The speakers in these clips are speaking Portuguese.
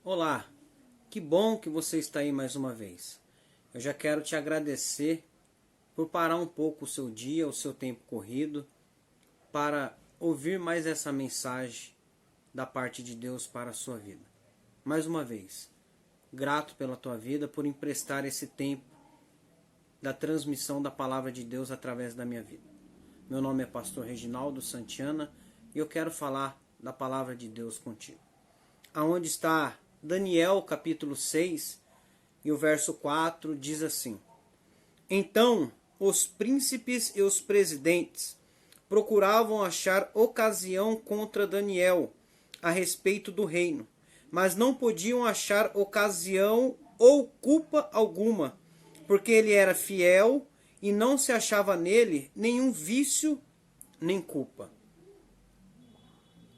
Olá, que bom que você está aí mais uma vez. Eu já quero te agradecer por parar um pouco o seu dia, o seu tempo corrido, para ouvir mais essa mensagem da parte de Deus para a sua vida. Mais uma vez, grato pela tua vida, por emprestar esse tempo da transmissão da palavra de Deus através da minha vida. Meu nome é Pastor Reginaldo Santiana e eu quero falar da palavra de Deus contigo. Aonde está Daniel capítulo 6 e o verso 4 diz assim: Então os príncipes e os presidentes procuravam achar ocasião contra Daniel a respeito do reino, mas não podiam achar ocasião ou culpa alguma, porque ele era fiel e não se achava nele nenhum vício nem culpa.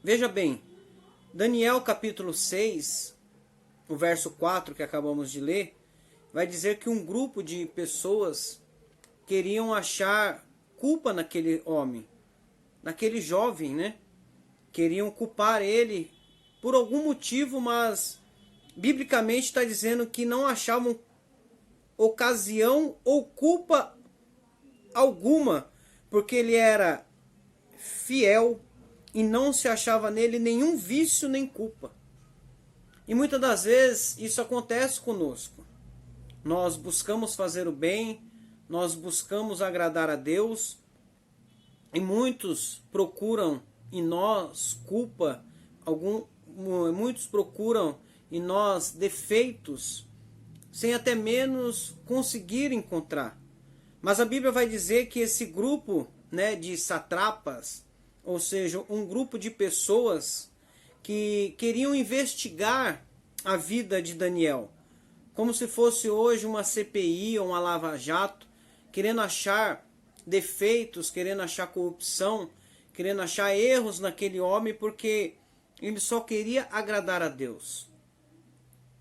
Veja bem, Daniel capítulo 6, o verso 4 que acabamos de ler, vai dizer que um grupo de pessoas queriam achar culpa naquele homem, naquele jovem, né? Queriam culpar ele por algum motivo, mas biblicamente está dizendo que não achavam ocasião ou culpa alguma, porque ele era fiel e não se achava nele nenhum vício nem culpa. E muitas das vezes isso acontece conosco. Nós buscamos fazer o bem, nós buscamos agradar a Deus, e muitos procuram em nós culpa, muitos procuram em nós defeitos, sem até menos conseguir encontrar. Mas a Bíblia vai dizer que esse grupo, de satrapas, ou seja, um grupo de pessoas que queriam investigar a vida de Daniel, como se fosse hoje uma CPI ou uma lava-jato, querendo achar defeitos, querendo achar corrupção, querendo achar erros naquele homem, porque ele só queria agradar a Deus.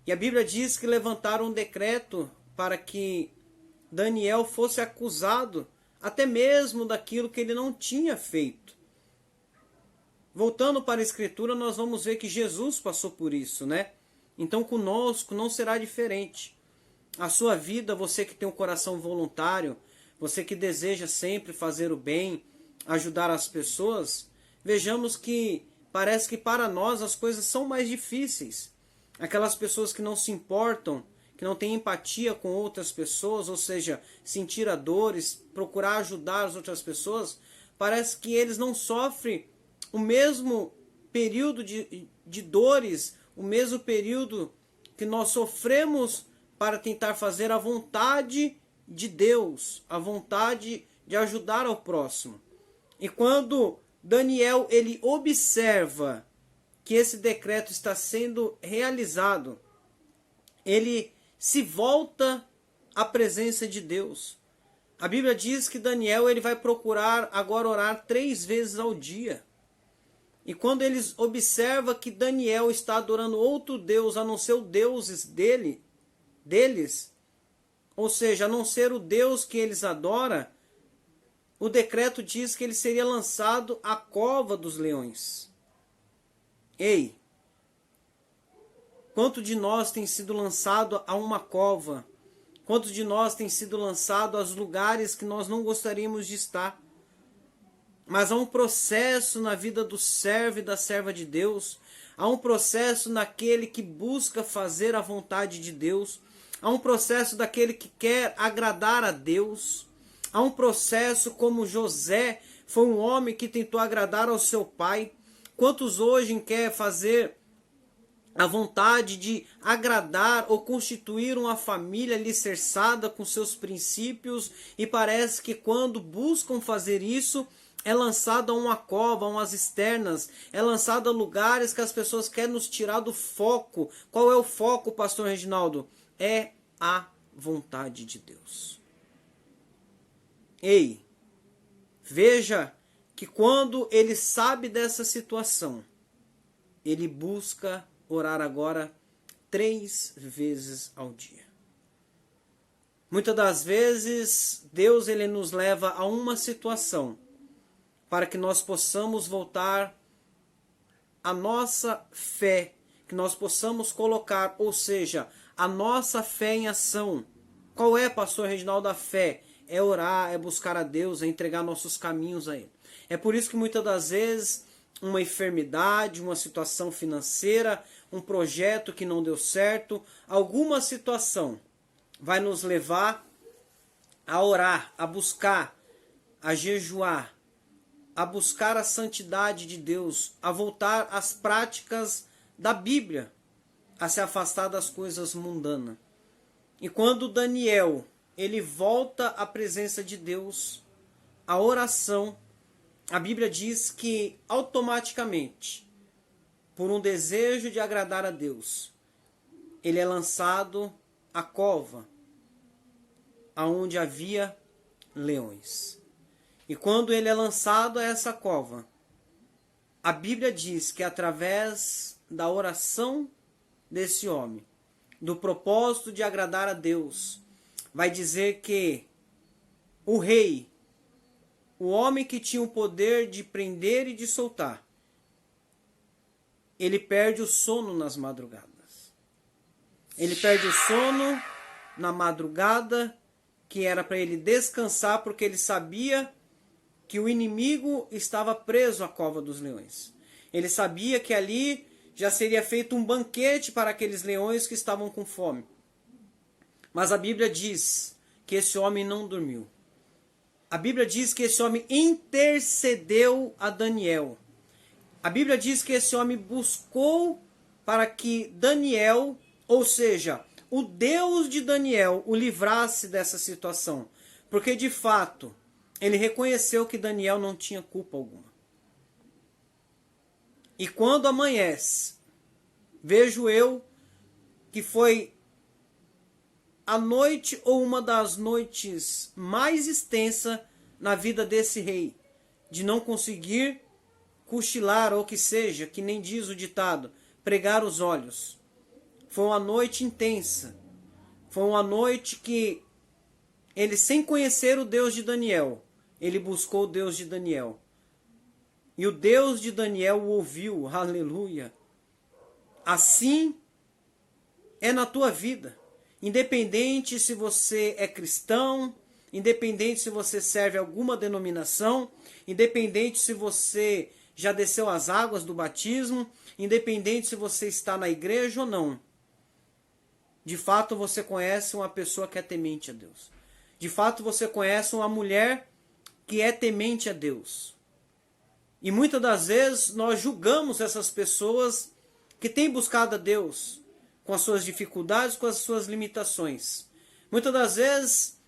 E a Bíblia diz que levantaram um decreto para que Daniel fosse acusado até mesmo daquilo que ele não tinha feito. Voltando para a Escritura, nós vamos ver que Jesus passou por isso, né? Então conosco não será diferente. A sua vida, você que tem um coração voluntário, você que deseja sempre fazer o bem, ajudar as pessoas, vejamos que parece que para nós as coisas são mais difíceis. Aquelas pessoas que não se importam, que não têm empatia com outras pessoas, ou seja, sentir a dores, procurar ajudar as outras pessoas, parece que eles não sofrem o mesmo período de dores, o mesmo período que nós sofremos para tentar fazer a vontade de Deus, a vontade de ajudar ao próximo. E quando Daniel ele observa que esse decreto está sendo realizado, ele se volta à presença de Deus. A Bíblia diz que Daniel ele vai procurar agora orar 3 vezes ao dia. E quando eles observam que Daniel está adorando outro Deus, a não ser o Deus deles, ou seja, a não ser o Deus que eles adoram, o decreto diz que ele seria lançado à cova dos leões. Ei, quanto de nós tem sido lançado a uma cova? Quanto de nós tem sido lançado aos lugares que nós não gostaríamos de estar? Mas há um processo na vida do servo e da serva de Deus. Há um processo naquele que busca fazer a vontade de Deus. Há um processo daquele que quer agradar a Deus. Há um processo como José foi um homem que tentou agradar ao seu pai. Quantos hoje quer fazer a vontade de agradar ou constituir uma família alicerçada com seus princípios, e parece que quando buscam fazer isso, é lançado a uma cova, a umas externas, é lançado a lugares que as pessoas querem nos tirar do foco. Qual é o foco, pastor Reginaldo? É a vontade de Deus. Ei, veja que quando ele sabe dessa situação, ele busca orar agora 3 vezes ao dia. Muitas das vezes, Deus ele nos leva a uma situação para que nós possamos voltar a nossa fé que nós possamos colocar, ou seja, a nossa fé em ação. Qual é, pastor Reginaldo, a fé? É orar, é buscar a Deus, é entregar nossos caminhos a Ele. É por isso que muitas das vezes uma enfermidade, uma situação financeira, um projeto que não deu certo, alguma situação vai nos levar a orar, a buscar, a jejuar, a buscar a santidade de Deus, a voltar às práticas da Bíblia, a se afastar das coisas mundanas. E quando Daniel ele volta à presença de Deus, a oração, a Bíblia diz que automaticamente, por um desejo de agradar a Deus, ele é lançado à cova, aonde havia leões. E quando ele é lançado a essa cova, a Bíblia diz que através da oração desse homem, do propósito de agradar a Deus, vai dizer que o rei, o homem que tinha o poder de prender e de soltar, ele perde o sono nas madrugadas. Ele perde o sono na madrugada, que era para ele descansar, porque ele sabia que o inimigo estava preso à cova dos leões. Ele sabia que ali já seria feito um banquete para aqueles leões que estavam com fome. Mas a Bíblia diz que esse homem não dormiu. A Bíblia diz que esse homem intercedeu a Daniel. A Bíblia diz que esse homem buscou para que Daniel, ou seja, o Deus de Daniel, o livrasse dessa situação. Porque de fato, ele reconheceu que Daniel não tinha culpa alguma. E quando amanhece, vejo eu que foi a noite ou uma das noites mais extensas na vida desse rei, de não conseguir cochilar, ou que seja, que nem diz o ditado, pregar os olhos. Foi uma noite intensa. Foi uma noite que ele, sem conhecer o Deus de Daniel, ele buscou o Deus de Daniel. E o Deus de Daniel o ouviu, aleluia. Assim é na tua vida. Independente se você é cristão, independente se você serve alguma denominação, independente se você já desceu as águas do batismo, independente se você está na igreja ou não. De fato você conhece uma pessoa que é temente a Deus. De fato você conhece uma mulher que é temente a Deus. E muitas das vezes nós julgamos essas pessoas que têm buscado a Deus com as suas dificuldades, com as suas limitações. Muitas das vezes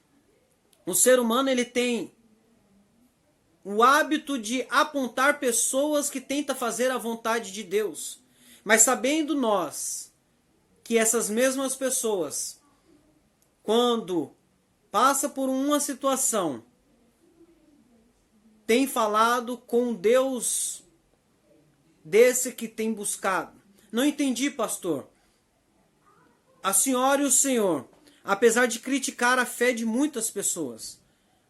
o ser humano ele tem o hábito de apontar pessoas que tentam fazer a vontade de Deus. Mas sabendo nós que essas mesmas pessoas, quando passa por uma situação, tem falado com Deus desse que tem buscado. Não entendi, pastor. A senhora e o senhor, apesar de criticar a fé de muitas pessoas,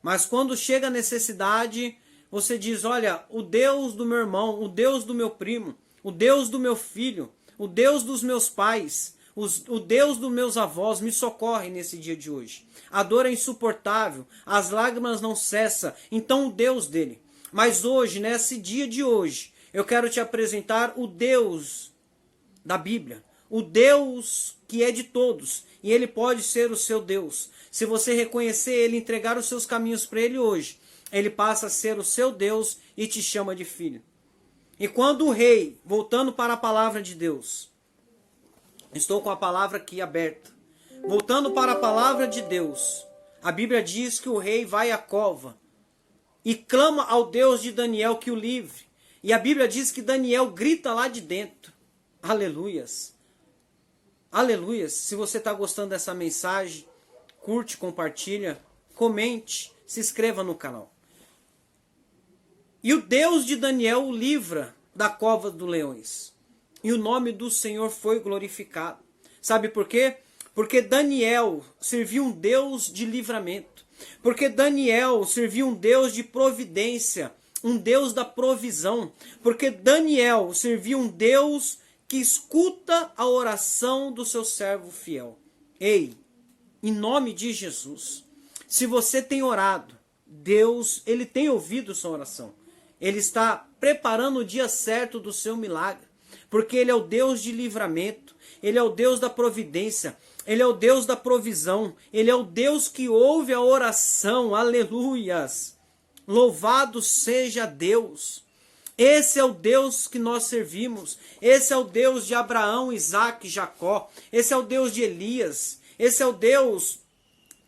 mas quando chega a necessidade, você diz, olha, o Deus do meu irmão, o Deus do meu primo, o Deus do meu filho, o Deus dos meus pais, o Deus dos meus avós me socorre nesse dia de hoje. A dor é insuportável, as lágrimas não cessam, então o Deus dele. Mas hoje, nesse dia de hoje, eu quero te apresentar o Deus da Bíblia, o Deus que é de todos, e ele pode ser o seu Deus. Se você reconhecer ele, entregar os seus caminhos para ele hoje, ele passa a ser o seu Deus e te chama de filho. E quando o rei, voltando para a palavra de Deus, estou com a palavra aqui aberta, voltando para a palavra de Deus, a Bíblia diz que o rei vai à cova e clama ao Deus de Daniel que o livre. E a Bíblia diz que Daniel grita lá de dentro. Aleluias. Aleluias. Se você está gostando dessa mensagem, curte, compartilha, comente, se inscreva no canal. E o Deus de Daniel o livra da cova dos leões. E o nome do Senhor foi glorificado. Sabe por quê? Porque Daniel serviu um Deus de livramento. Porque Daniel serviu um Deus de providência, um Deus da provisão. Porque Daniel serviu um Deus que escuta a oração do seu servo fiel. Ei, em nome de Jesus, se você tem orado, Deus, Ele tem ouvido sua oração. Ele está preparando o dia certo do seu milagre, porque Ele é o Deus de livramento, Ele é o Deus da providência, Ele é o Deus da provisão, Ele é o Deus que ouve a oração, aleluias. Louvado seja Deus. Esse é o Deus que nós servimos, esse é o Deus de Abraão, Isaque e Jacó, esse é o Deus de Elias, esse é o Deus,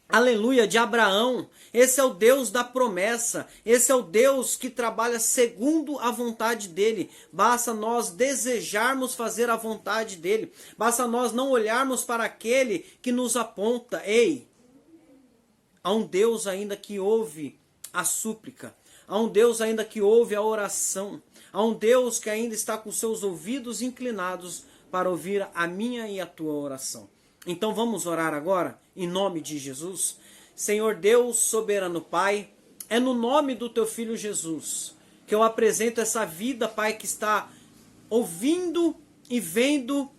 aleluia, de Abraão, esse é o Deus da promessa, esse é o Deus que trabalha segundo a vontade dele. Basta nós desejarmos fazer a vontade dele, basta nós não olharmos para aquele que nos aponta. Ei, há um Deus ainda que ouve a súplica, há um Deus ainda que ouve a oração, há um Deus que ainda está com seus ouvidos inclinados para ouvir a minha e a tua oração. Então vamos orar agora, em nome de Jesus. Senhor Deus, soberano Pai, é no nome do teu Filho Jesus que eu apresento essa vida, Pai, que está ouvindo e vendo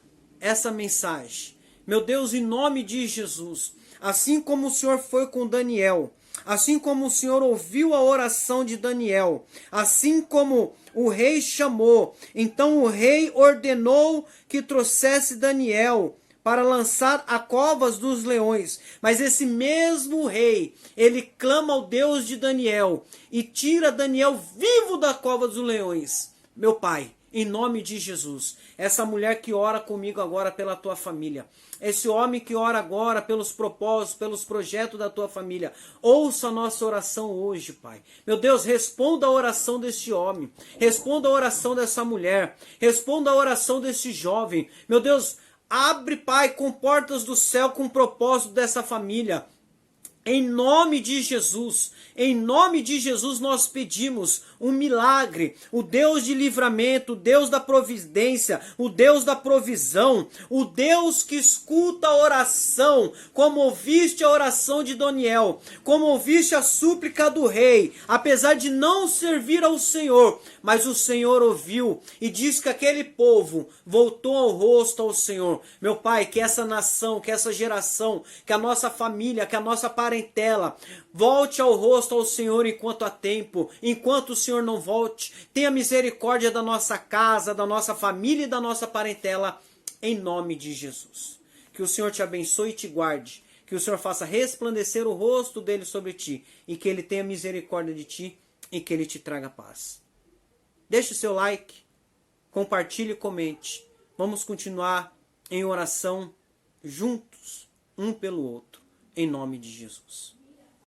essa mensagem. Meu Deus, em nome de Jesus, assim como o Senhor foi com Daniel, assim como o Senhor ouviu a oração de Daniel, assim como o rei chamou, então o rei ordenou que trouxesse Daniel para lançar a covas dos leões. Mas esse mesmo rei, ele clama ao Deus de Daniel e tira Daniel vivo da cova dos leões. Meu Pai, em nome de Jesus, essa mulher que ora comigo agora pela tua família, esse homem que ora agora pelos propósitos, pelos projetos da tua família, ouça a nossa oração hoje, Pai. Meu Deus, responda a oração desse homem, responda a oração dessa mulher, responda a oração desse jovem. Meu Deus, abre, Pai, com portas do céu com o propósito dessa família. Em nome de Jesus nós pedimos um milagre, o Deus de livramento, o Deus da providência, o Deus da provisão, o Deus que escuta a oração, como ouviste a oração de Daniel, como ouviste a súplica do rei, apesar de não servir ao Senhor, mas o Senhor ouviu e diz que aquele povo voltou ao rosto ao Senhor. Meu Pai, que essa nação, que essa geração, que a nossa família, que a nossa parentela volte ao rosto ao Senhor enquanto há tempo, enquanto o Senhor não volte. Tenha misericórdia da nossa casa, da nossa família e da nossa parentela, em nome de Jesus. Que o Senhor te abençoe e te guarde, que o Senhor faça resplandecer o rosto dele sobre ti, e que ele tenha misericórdia de ti, e que ele te traga paz. Deixe o seu like, compartilhe e comente. Vamos continuar em oração juntos, um pelo outro, em nome de Jesus.